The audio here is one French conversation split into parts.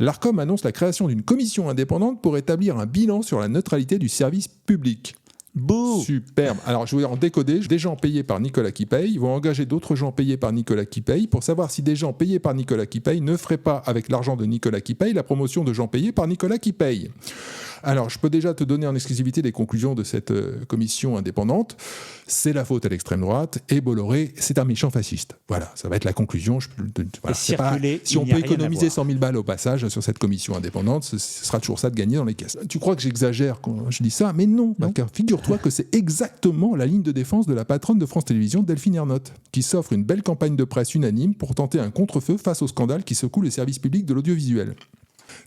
L'Arcom annonce la création d'une commission indépendante pour établir un bilan sur la neutralité du service public. Bouh. Superbe. Alors, je vais en décoder. Des gens payés par Nicolas Quipay vont engager d'autres gens payés par Nicolas Quipay pour savoir si des gens payés par Nicolas Quipay ne feraient pas, avec l'argent de Nicolas Quipay, la promotion de gens payés par Nicolas Quipay. Alors, je peux déjà te donner en exclusivité les conclusions de cette commission indépendante. C'est la faute à l'extrême droite et Bolloré, c'est un méchant fasciste. Voilà, ça va être la conclusion. Voilà, si on peut économiser 100 000 balles au passage sur cette commission indépendante, ce sera toujours ça de gagner dans les caisses. Tu crois que j'exagère quand je dis ça? Mais non. Car figure-toi que c'est exactement la ligne de défense de la patronne de France Télévisions, Delphine Ernotte, qui s'offre une belle campagne de presse unanime pour tenter un contre-feu face au scandale qui secoue le service public de l'audiovisuel.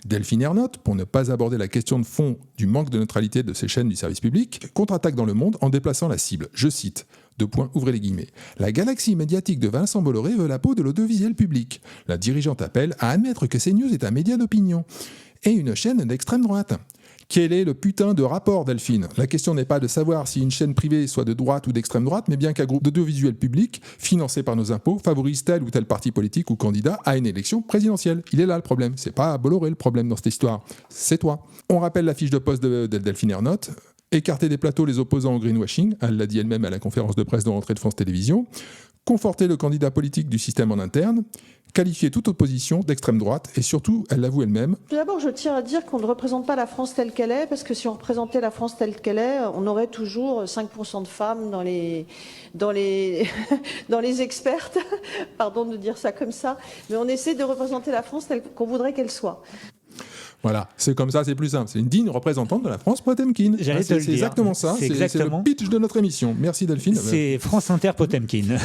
Delphine Ernotte, pour ne pas aborder la question de fond du manque de neutralité de ces chaînes du service public, contre-attaque dans Le Monde en déplaçant la cible. Je cite, ouvrez les guillemets. La galaxie médiatique de Vincent Bolloré veut la peau de l'audiovisuel public. La dirigeante appelle à admettre que CNews est un média d'opinion et une chaîne d'extrême droite. Quel est le putain de rapport, Delphine? La question n'est pas de savoir si une chaîne privée soit de droite ou d'extrême droite, mais bien qu'un groupe d'audiovisuel public, financé par nos impôts, favorise tel ou tel parti politique ou candidat à une élection présidentielle. Il est là le problème. C'est pas Bolloré le problème dans cette histoire. C'est toi. On rappelle la fiche de poste de Delphine Ernotte. Écarter des plateaux les opposants au greenwashing, elle l'a dit elle-même à la conférence de presse de rentrée de France Télévisions. Conforter le candidat politique du système en interne, qualifier toute opposition d'extrême droite et surtout, elle l'avoue elle-même. Tout d'abord, je tiens à dire qu'on ne représente pas la France telle qu'elle est, parce que si on représentait la France telle qu'elle est, on aurait toujours 5% de femmes dans les expertes, pardon de dire ça comme ça, mais on essaie de représenter la France telle qu'on voudrait qu'elle soit. Voilà, c'est comme ça, c'est plus simple. C'est une digne représentante de la France Potemkin. C'est exactement ça, c'est le pitch de notre émission. Merci Delphine. C'est France Inter Potemkin.